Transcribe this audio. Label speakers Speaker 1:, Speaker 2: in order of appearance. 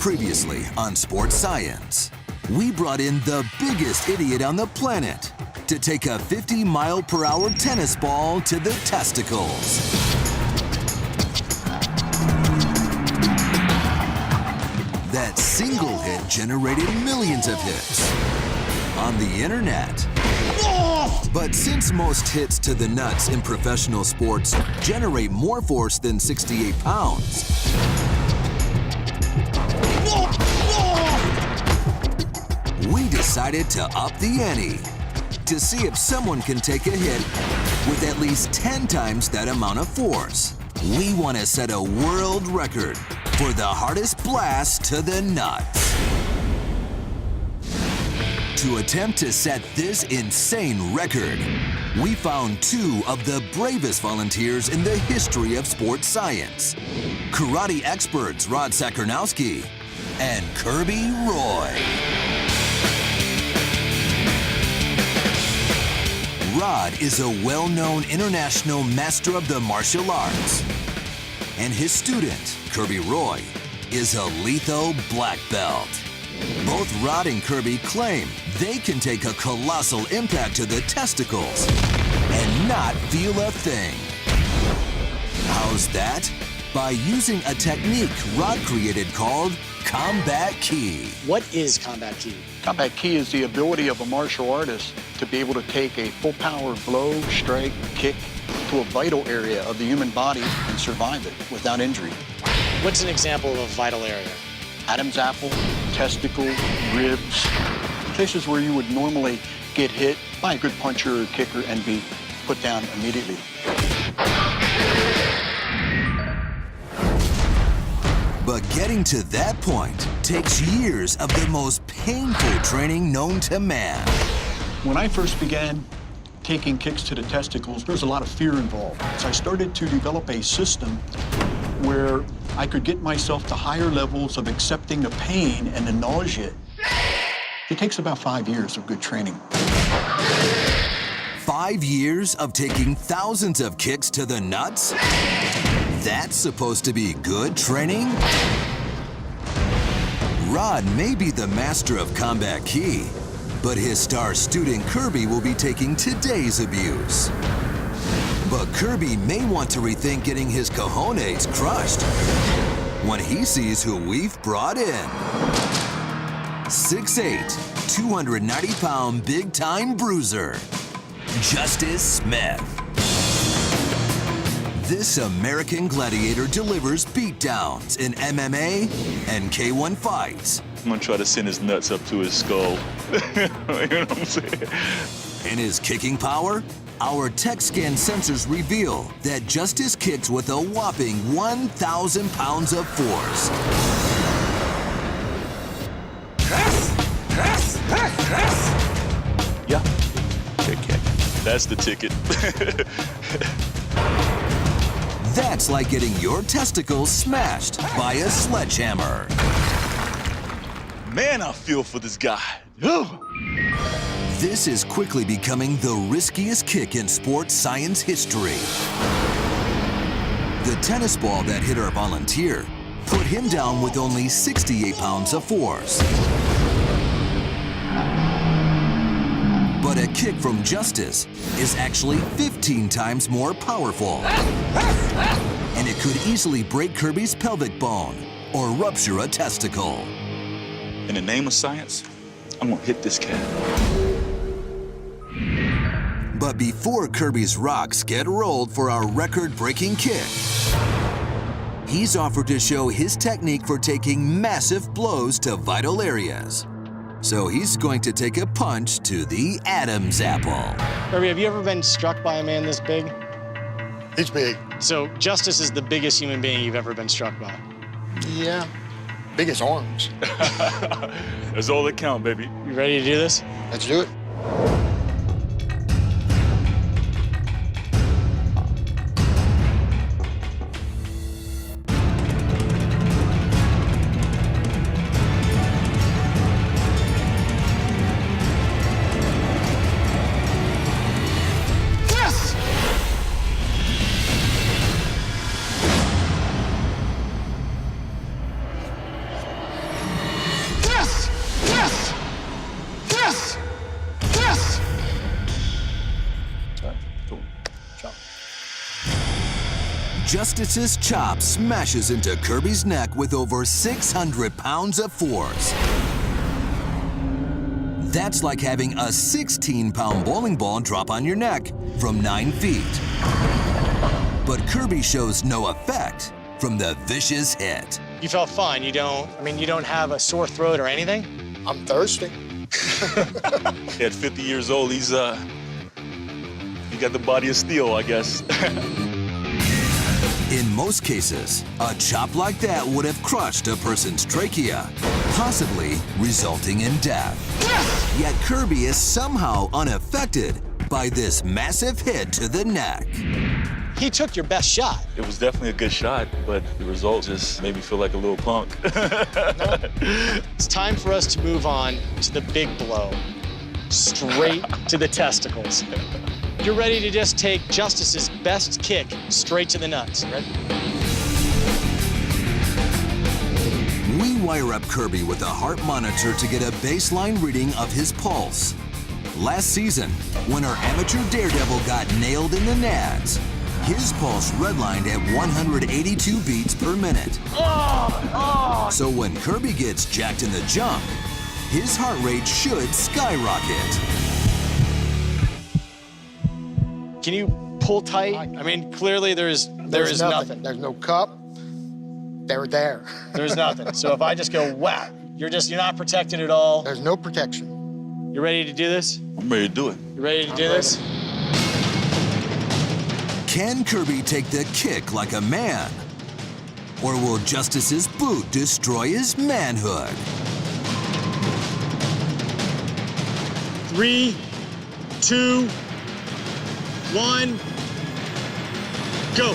Speaker 1: Previously on Sports Science, we brought in the biggest idiot on the planet to take a 50-mile-per-hour tennis ball to the testicles. That single hit generated millions of hits on the internet. But since most hits to the nuts in professional sports generate more force than 68 pounds, we decided to up the ante to see if someone can take a hit with at least 10 times that amount of force. We want to set a world record for the hardest blast to the nuts. To attempt to set this insane record, we found two of the bravest volunteers in the history of sports science: karate experts Rod Sakernowski and Kirby Roy. Rod is a well-known international master of the martial arts, and his student, Kirby Roy, is a lethal black belt. Both Rod and Kirby claim they can take a colossal impact to the testicles and not feel a thing. How's that? By using a technique Rod created called Combat Key.
Speaker 2: What is Combat Key?
Speaker 3: Combat Key is the ability of a martial artist to be able to take a full power blow, strike, kick to a vital area of the human body and survive it without injury.
Speaker 2: What's an example of a vital area?
Speaker 3: Adam's apple, testicle, ribs, places where you would normally get hit by a good puncher or kicker and be put down immediately.
Speaker 1: But getting to that point takes years of the most painful training known to man.
Speaker 3: When I first began taking kicks to the testicles, there was a lot of fear involved. So I started to develop a system where I could get myself to higher levels of accepting the pain and the nausea. It takes about 5 years of good training.
Speaker 1: 5 years of taking thousands of kicks to the nuts? That's supposed to be good training? Rod may be the master of Combat Key, but his star student Kirby will be taking today's abuse. But Kirby may want to rethink getting his cojones crushed when he sees who we've brought in. 6'8", 290-pound big-time bruiser, Justice Smith. This American gladiator delivers beatdowns in MMA and K1 fights.
Speaker 4: I'm gonna try to send his nuts up to his skull. You know what I'm saying?
Speaker 1: In his kicking power, our tech scan sensors reveal that Justice kicks with a whopping 1,000 pounds of force.
Speaker 4: Yeah. Kick. That's the ticket.
Speaker 1: That's like getting your testicles smashed by a sledgehammer.
Speaker 4: Man, I feel for this guy.
Speaker 1: This is quickly becoming the riskiest kick in sports science history. The tennis ball that hit our volunteer put him down with only 68 pounds of force. But a kick from Justice is actually 15 times more powerful. And it could easily break Kirby's pelvic bone or rupture a testicle.
Speaker 4: In the name of science, I'm gonna hit this cat.
Speaker 1: But before Kirby's rocks get rolled for our record-breaking kick, he's offered to show his technique for taking massive blows to vital areas. So he's going to take a punch to the Adam's apple.
Speaker 2: Kirby, have you ever been struck by a man this big?
Speaker 5: He's big.
Speaker 2: So Justice is the biggest human being you've ever been struck by?
Speaker 5: Yeah. Biggest arms.
Speaker 4: That's all that count, baby.
Speaker 2: You ready to do this?
Speaker 5: Let's do it.
Speaker 1: Justice's chop smashes into Kirby's neck with over 600 pounds of force. That's like having a 16-pound bowling ball drop on your neck from 9 feet. But Kirby shows no effect from the vicious hit.
Speaker 2: You felt fine. You don't have a sore throat or anything?
Speaker 5: I'm thirsty.
Speaker 4: At 50 years old, he got the body of steel, I guess.
Speaker 1: In most cases, a chop like that would have crushed a person's trachea, possibly resulting in death. Yet Kirby is somehow unaffected by this massive hit to the neck.
Speaker 2: He took your best shot.
Speaker 4: It was definitely a good shot, but the result just made me feel like a little punk.
Speaker 2: It's time for us to move on to the big blow, straight to the testicles. You're ready to just take Justice's best kick straight to the nuts. Ready?
Speaker 1: We wire up Kirby with a heart monitor to get a baseline reading of his pulse. Last season, when our amateur daredevil got nailed in the nads, his pulse redlined at 182 beats per minute. So when Kirby gets jacked in the jump, his heart rate should skyrocket.
Speaker 2: Can you pull tight? I mean, clearly there is nothing.
Speaker 5: There's no cup. They're there.
Speaker 2: There's nothing. So if I just go whack, you're not protected at all.
Speaker 5: There's no protection.
Speaker 2: You ready to do this?
Speaker 4: I'm ready to do it.
Speaker 2: You ready to do this?
Speaker 1: Can Kirby take the kick like a man? Or will Justice's boot destroy his manhood?
Speaker 2: 3, 2, 1, go.